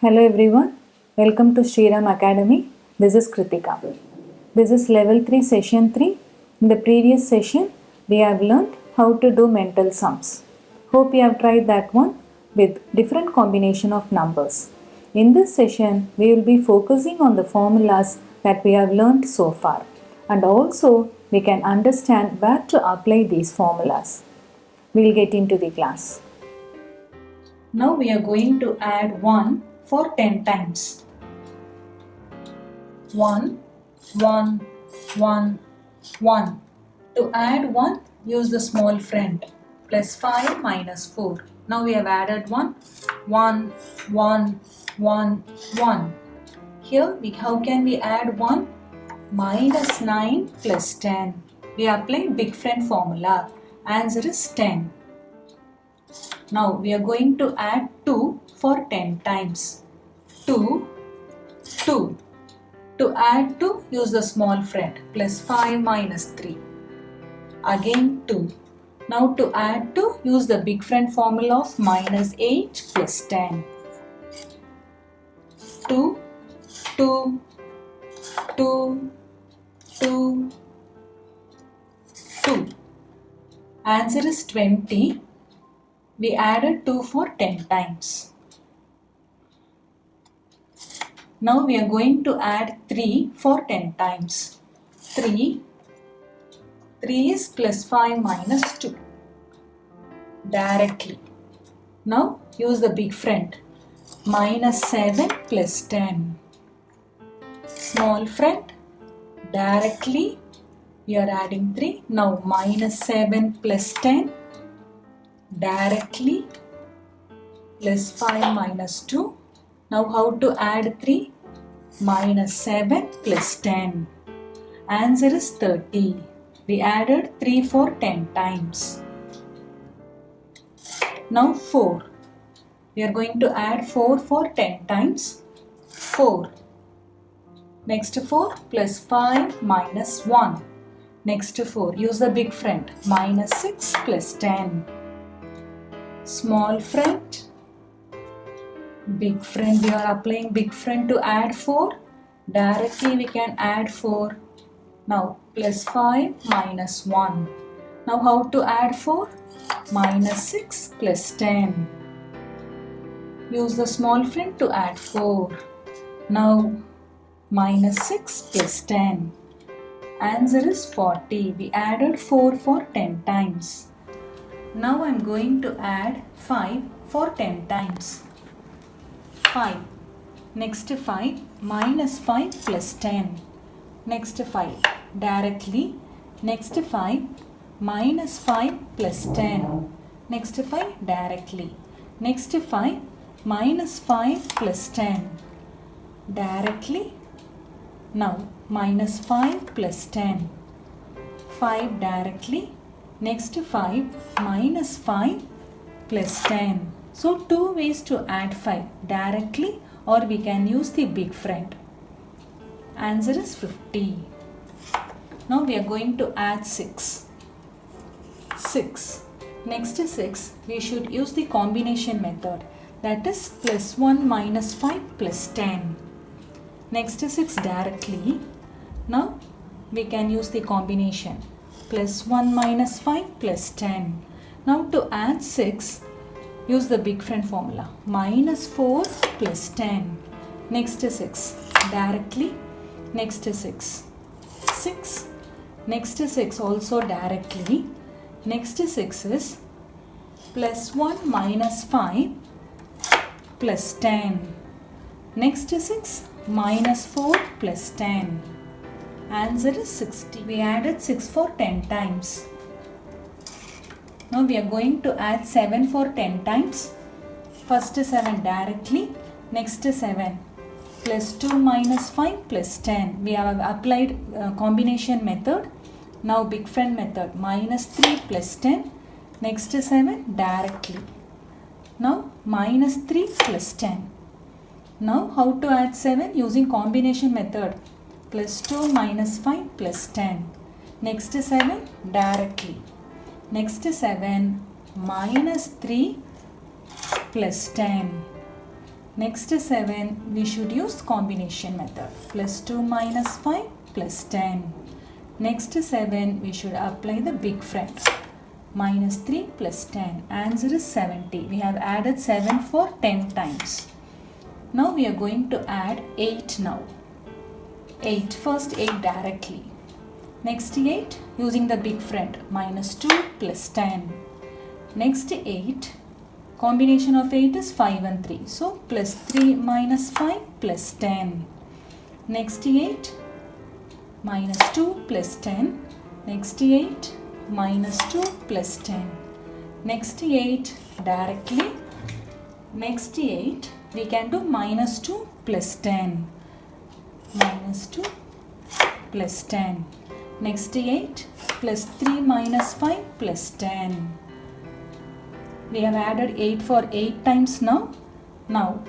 Hello everyone, welcome to Shriram Academy. This is Kritika. This is level 3 session 3. In the previous session, we have learned how to do mental sums. Hope you have tried that one with different combination of numbers. In this session, we will be focusing on the formulas that we have learned so far, and also we can understand where to apply these formulas. We will get into the class. Now we are going to add 1 for 10 times. 1, 1, 1, 1. To add 1, use the small friend. Plus 5 minus 4. Now we have added 1, 1, 1, 1, 1. Here, how can we add 1? Minus 9 plus 10. We apply big friend formula. Answer is 10. Now we are going to add 2 for 10 times. 2, 2. To add 2, use the small friend. Plus 5 minus 3. Again 2. Now to add 2, use the big friend formula of minus 8 plus 10. 2, 2, 2, 2, 2. Answer is 20. We added 2 for 10 times. Now we are going to add 3 for 10 times. 3 is plus 5 minus 2. Directly. Now use the big friend. Minus 7 plus 10. Small friend. Directly we are adding 3. Now minus 7 plus 10. Directly plus 5 minus 2. Now how to add 3? Minus 7 plus 10. Answer is 30. We added 3 for 10 times. Now 4. We are going to add 4 for 10 times. 4. Next 4 plus 5 minus 1. Next 4. Use the big friend. Minus 6 plus 10. Small friend. Big friend. We are applying big friend to add 4. Directly we can add 4. Now plus 5 minus 1. Now how to add 4? Minus 6 plus 10. Use the small friend to add 4. Now minus 6 plus 10. Answer is 40. We added 4 for 10 times. Now I am going to add 5 for 10 times. 5. Next 5 minus 5 plus 10. Next 5 directly. Next 5 minus 5 plus 10. Next 5 directly. Next 5 minus 5 plus 10. Directly. Now minus 5 plus 10. 5 directly. Next 5 minus 5 plus 10. So 2 ways to add 5, directly or we can use the big friend. Answer is 50. Now we are going to add 6. 6. Next 6, we should use the combination method, that is plus 1 minus 5 plus 10. Next 6 directly. Now we can use the combination. Plus 1 minus 5 plus 10. Now to add 6, use the big friend formula. Minus 4 plus 10. Next 6 directly. Next 6. 6. Next 6 also directly. Next 6 is plus 1 minus 5 plus 10. Next 6 minus 4 plus 10. Answer is 60. We added 6 for 10 times. Now we are going to add 7 for 10 times. First 7 directly. Next 7 plus 2 minus 5 plus 10. We have applied combination method. Now big friend method. Minus 3 plus 10. Next 7 directly. Now minus 3 plus 10. Now how to add 7? Using combination method. Plus 2 minus 5 plus 10. Next 7 directly. Next 7 minus 3 plus 10. Next 7, we should use combination method. Plus 2 minus 5 plus 10. Next 7, we should apply the big friend. Minus 3 plus 10. Answer is 70. We have added 7 for 10 times. Now we are going to add 8 now. 8. First 8 directly. Next 8 using the big friend. Minus 2 plus 10. Next 8. Combination of 8 is 5 and 3. So plus 3 minus 5 plus 10. Next 8 minus 2 plus 10. Next 8 minus 2 plus 10. Next 8 directly. Next 8 we can do minus 2 plus 10. Minus 2 plus 10. Next 8 plus 3 minus 5 plus 10. We have added 8 for 8 times now. Now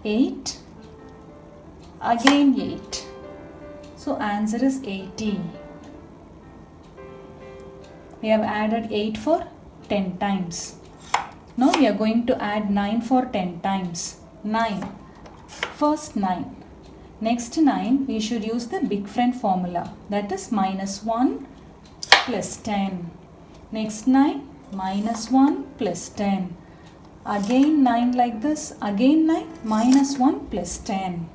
8 again 8. So answer is 80. We have added 8 for 10 times. Now we are going to add 9 for 10 times. 9. First 9. Next 9 we should use the big friend formula. That is minus 1 plus 10. Next 9 minus 1 plus 10. Again 9 like this. Again 9 minus 1 plus 10.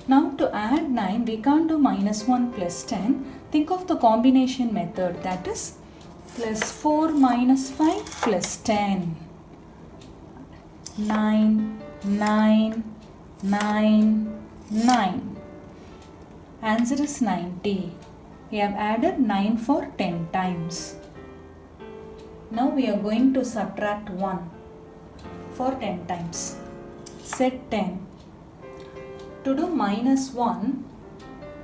Now to add 9 we can't do minus 1 plus 10. Think of the combination method. That is plus 4 minus 5 plus 10. 9, 9, 9, 9. Answer is 90. We have added 9 for 10 times. Now we are going to subtract 1 for 10 times. Set 10. To do minus 1,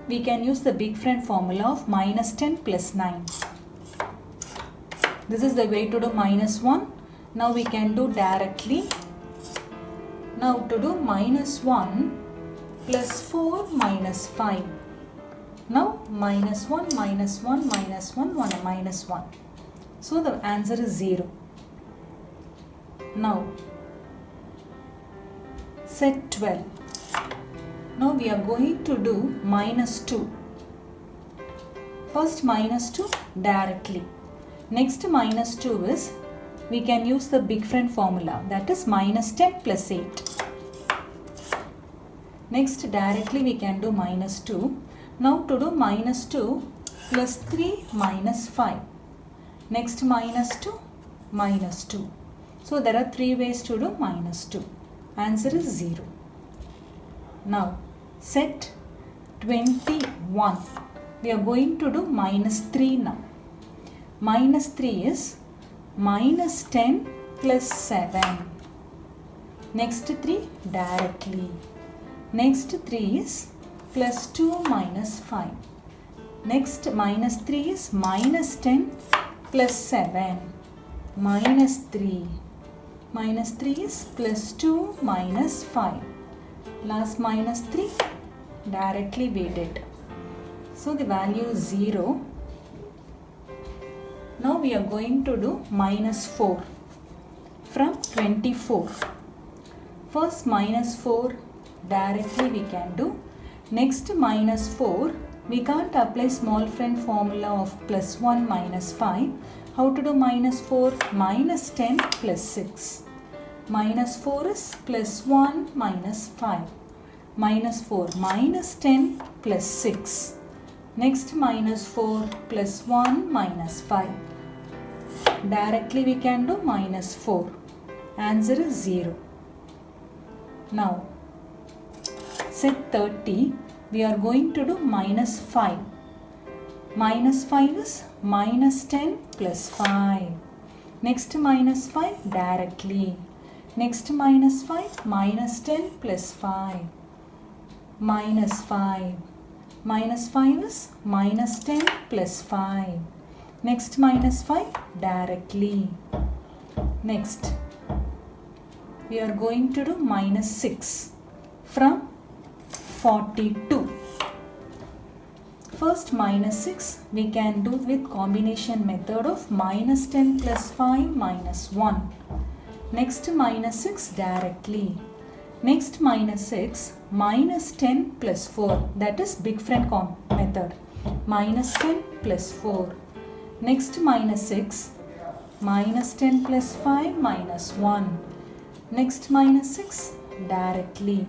we can use the big friend formula of minus 10 plus 9. This is the way to do minus 1. Now we can do directly. Now to do minus 1 plus 4 minus 5. Now minus 1 minus 1 minus 1 1 minus 1. So the answer is 0. Now set 12. Now we are going to do minus 2. First minus 2 directly. Next minus 2 is, we can use the big friend formula, that is minus 10 plus 8. Next directly we can do minus 2. Now to do minus 2 plus 3 minus 5. Next minus 2 minus 2. So there are 3 ways to do minus 2. Answer is 0. Now set 21. We are going to do minus 3 now. Minus 3 is minus 10 plus 7. Next 3 directly. Next 3 is plus 2 minus 5. Next minus 3 is minus 10 plus 7. Minus 3. Minus 3 is plus 2 minus 5. Last minus 3 directly we did. So the value is 0. Now we are going to do minus 4 from 24. First minus 4 directly we can do. Next minus 4, we can't apply small friend formula of plus 1 minus 5. How to do minus 4? Minus 10 plus 6. Minus 4 is plus 1 minus 5. Minus 4 minus 10 plus 6. Next minus 4 plus 1 minus 5. Directly we can do minus 4. Answer is 0. Now set 30. We are going to do minus 5. Minus 5 is minus 10 plus 5. Next minus 5 directly. Next minus 5 minus 10 plus 5. Minus 5. Minus 5 is minus 10 plus 5. Next minus 5 directly. Next we are going to do minus 6 from 42. First minus 6 we can do with combination method of minus 10 plus 5 minus 1. Next minus 6 directly. Next minus 6 minus 10 plus 4, that is big friend method. Minus 10 plus 4. Next minus 6 minus 10 plus 5 minus 1. Next minus 6 directly.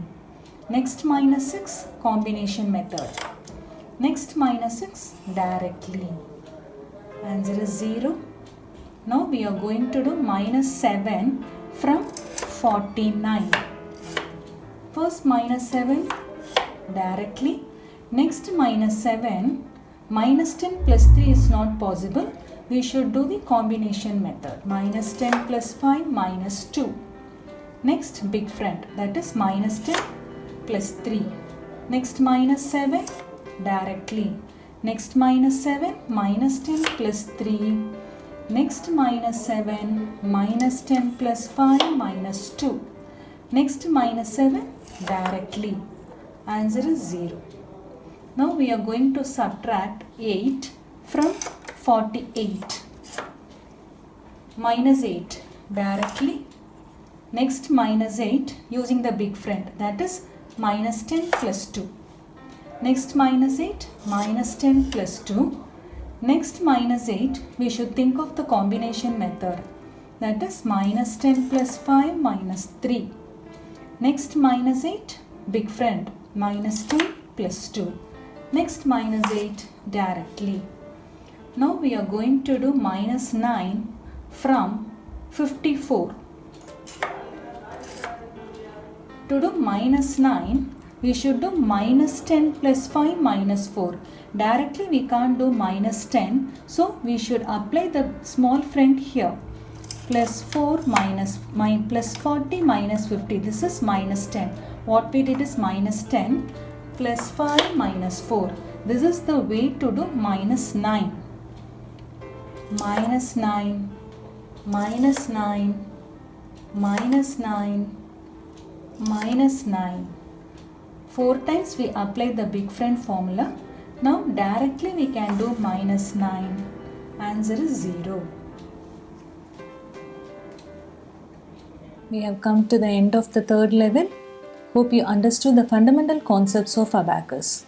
Next minus 6 combination method. Next minus 6 directly. Answer is 0. Now we are going to do minus 7 from 49. First minus 7 directly. Next minus 7. Minus 10 plus 3 is not possible. We should do the combination method. Minus 10 plus 5 minus 2. Next big friend, that is minus 10 plus 3. Next minus 7 directly. Next minus 7 minus 10 plus 3. Next minus 7 minus 10 plus 5 minus 2. Next minus 7 directly. Answer is 0. Now we are going to subtract 8 from 48. Minus 8 directly. Next minus 8 using the big friend, that is minus 10 plus 2. Next minus 8 minus 10 plus 2. Next minus 8 we should think of the combination method, that is minus 10 plus 5 minus 3. Next minus 8 big friend, minus 10 plus 2. Next minus 8 directly. Now we are going to do minus 9 from 54. To do minus 9, we should do minus 10 plus 5 minus 4. Directly we can't do minus 10, so we should apply the small friend here. Plus 4 minus plus 40 minus 50. This is minus 10. What we did is minus 10 plus 5 minus 4. This is the way to do minus 9. Minus 9, minus 9, minus 9, minus 9. 4 times we apply the big friend formula. Now directly we can do minus 9. Answer is 0. We have come to the end of the third level. Hope you understood the fundamental concepts of abacus.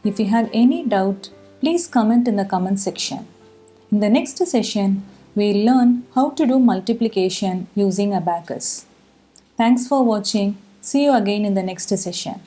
If you have any doubt, please comment in the comment section. In the next session, we'll learn how to do multiplication using abacus. Thanks for watching. See you again in the next session.